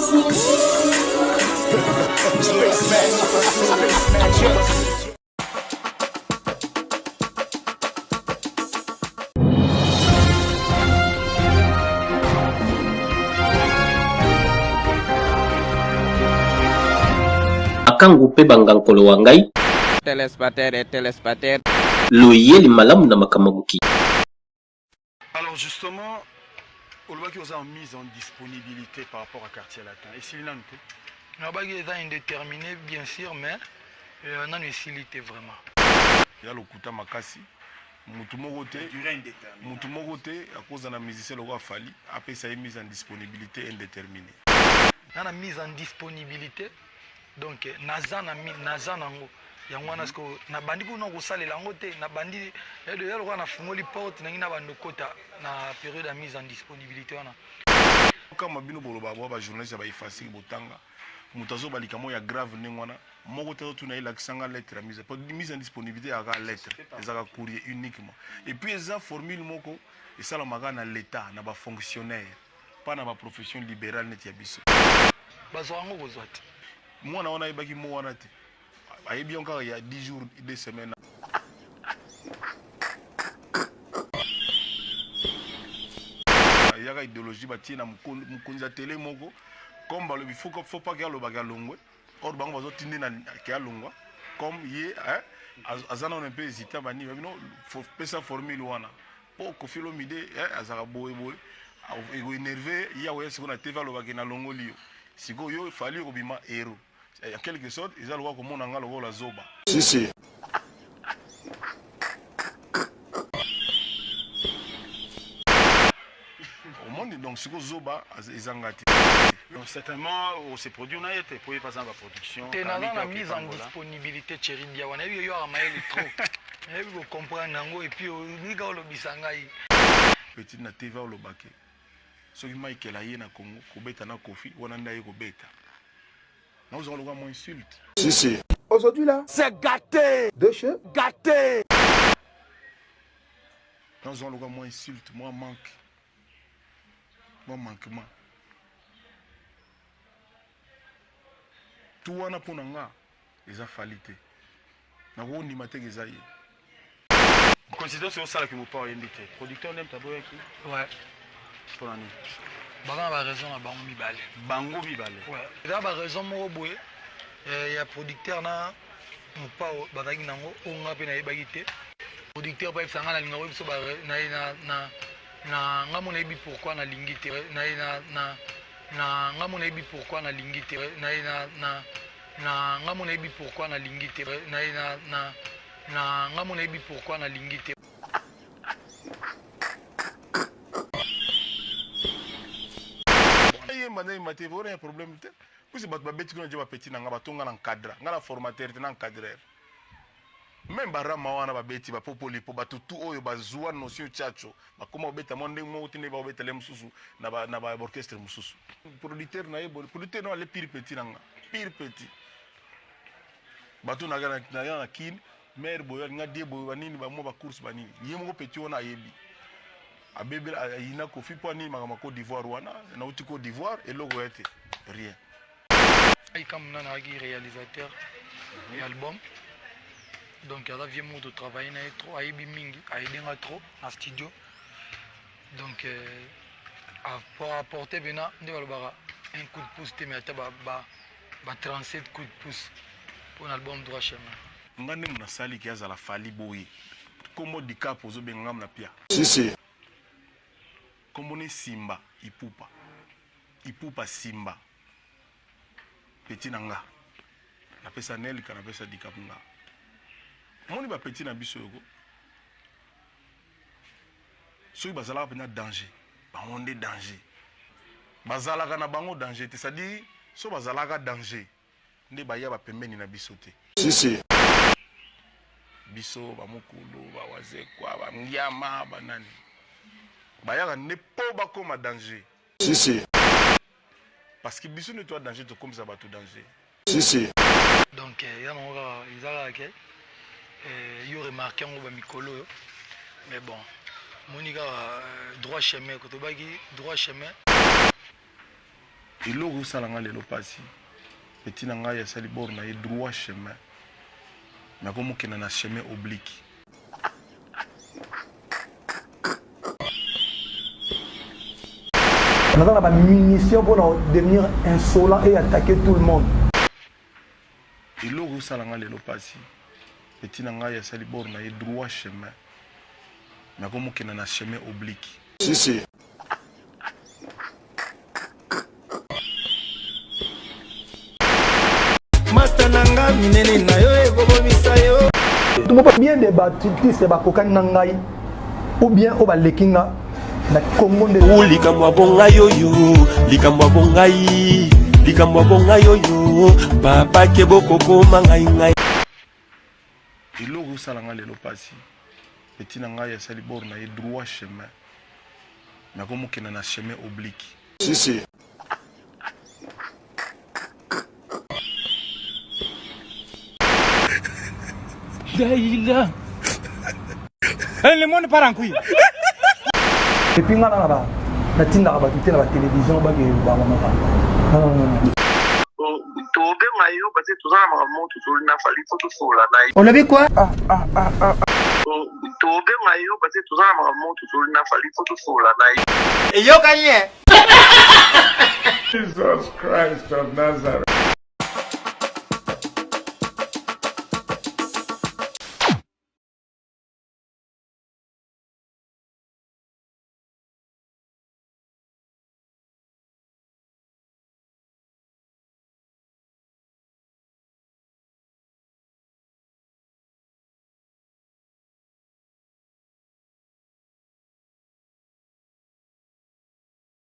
Akangu pe bangankolo wangai Téléspater. loyeli malamu na makamabuki. Alors justement, Olbaki est en mise en disponibilité par rapport à Quartier Latin. Et s'il n'en est Olbaki est indéterminé bien sûr, mais non facilité vraiment. Il y a le Kuta Makasi. Mutumogote à cause de la musicien le roi Fali après ça est mise en disponibilité indéterminée. On a mise en disponibilité donc nazana nango yango wana sko na bandi ko no kosalela yango te na bandi de yalo na fungoli porte na ngina bando kota na période de mise en disponibilité wana kama bino boloba ba journaliste ba ifasiki botanga mutazo balika mo ya grave nengwana moko te tuna ila kisanga lettre mise en disponibilité ya lettre ezaka courrier uniquement et puis eza formule moko esala magana na l'état na ba fonctionnaire pas na ba profession libérale net ya biso bazo yango kozwati mwana wana ibaki mo wana te ayebi encore il y a 10 jours 2 semaines yaka idéologie batie na mokonzi ya télé moko comme balobi faut pas que lo bagalongwe or bango bazotindi na ke longwa comme ye azana on un peu hésité bani bino faut pesa formule wana po kofilo mide azaka boye ego énervé ya oya siko na TV lo bagena longoli siko yo fali kobima héros en quelque sorte ils allaient voir comment on a le la zoba si au monde donc ce que zoba ezangati donc certainement ces produits on a été pour par exemple la production la mise en disponibilité chéri dia wana yo amaeli trop et vous comprendre nango et puis ni ga lo bisangai petit na TV lo baké soki Michael aye na Congo kobeta na Kofi wana ndaye kobeta. Nous avons le droit moins insulte. Si. Aujourd'hui là, C'est gâté. deux cheveux. Gâté. Nous avons le droit moins insulte, moins manque. Moins manquement. Tout wana pour nanga, les affalités. N'a pas ni maté que ça y est. Considère que c'est ça que vous pas indiqué. Producteur n'aime ta boya qui? Ouais. Pour l'année. Banga ba raison na bango mibale. Bango mibale. Ouais. Eza ba raison moko boye. Ya producteur na mopao bazaki nango onga pe na yebaki te. Producteur pa efanga na linga biso ba na ngamo na yebi pourquoi na lingi te. Na ngamo na yebi pourquoi na lingi te. Na ngamo na yebi pourquoi na lingi te. Na ngamo na yebi pourquoi na lingi te. Il m'a dit, il y a un problème. Puis c'est un petit encadré. Un formateur est encadré. Même si on a petit popoli pour tout oyo bazwa notion tchacho bakoma obeta monde mo tine ba obeta lemsusu na ba orchestre mususu producteur na yebo producteur no le pire petit nanga pire petit batu na na kin maire boyo nga die boyo nini ba mo ba course ba nini yemo petit ona yebi abebe ina kofi po ni makama Côte d'Ivoire wana na uti Côte d'Ivoire et logo était rien ay comme nana agi réalisateur et album. Donc, il y a vieux mot de travailler trop, à mingi, à aider trop en studio. Donc, pour apporter un coup de pouce, mais à 37 coups de pouce pour un album droit chemin. Ngane mna sali qui a la fali boye. Comme di cap aux obengam na pia. Si. Comme on est Simba, Ipupa Simba. Petit nanga. Na pesa nel kana pesa di kapunga. Moni ba petit na biso yoko. Soki bazala pena danger. Ba onde danger. Bazala kana bango danger, c'est-à-dire so bazala ka danger. Nde ba ya ba pembeni na biso te. Si. Biso ba mokolo ba waze kwa ba ngiama ba nani. Ba ya ne po ba koma danger. Si. Parce que biso ne toi danger to comme ça ba tout danger. Si. Donc ya no izala ke yo remarqué on va mikolo mais bon monika droit chemin quand tu bagi droit chemin eloko osalanga lelo pasi peti na ngai asali bor na ye droit chemin me akomokenda na chemin oblique. On a la munition pour devenir insolent et attaquer tout le monde. eloko osalanga lelo pasi peti na ngai asali bor na ye droit chemin me akomokenda na chemin oblique. Si. Master nanga minene na yo ekobomisa yo. Tout le monde bien débattu c'est ba kokani nangai ou bien au balekinga na Congo de Likamwa bonga yoyo, likamwa bonga yoyo, papa keboko koma ngai. eloko osalanga lelo pasi peti na ngai asali bor na ye droit chemin me akomokenda na chemin oblique. Si. Daïla. Le monde part en couille. et puis ngana na ba na tinda ba tuté na télévision ba ke ba mama ba. On avait quoi? Et yo gagné. Jesus Christ of Nazareth.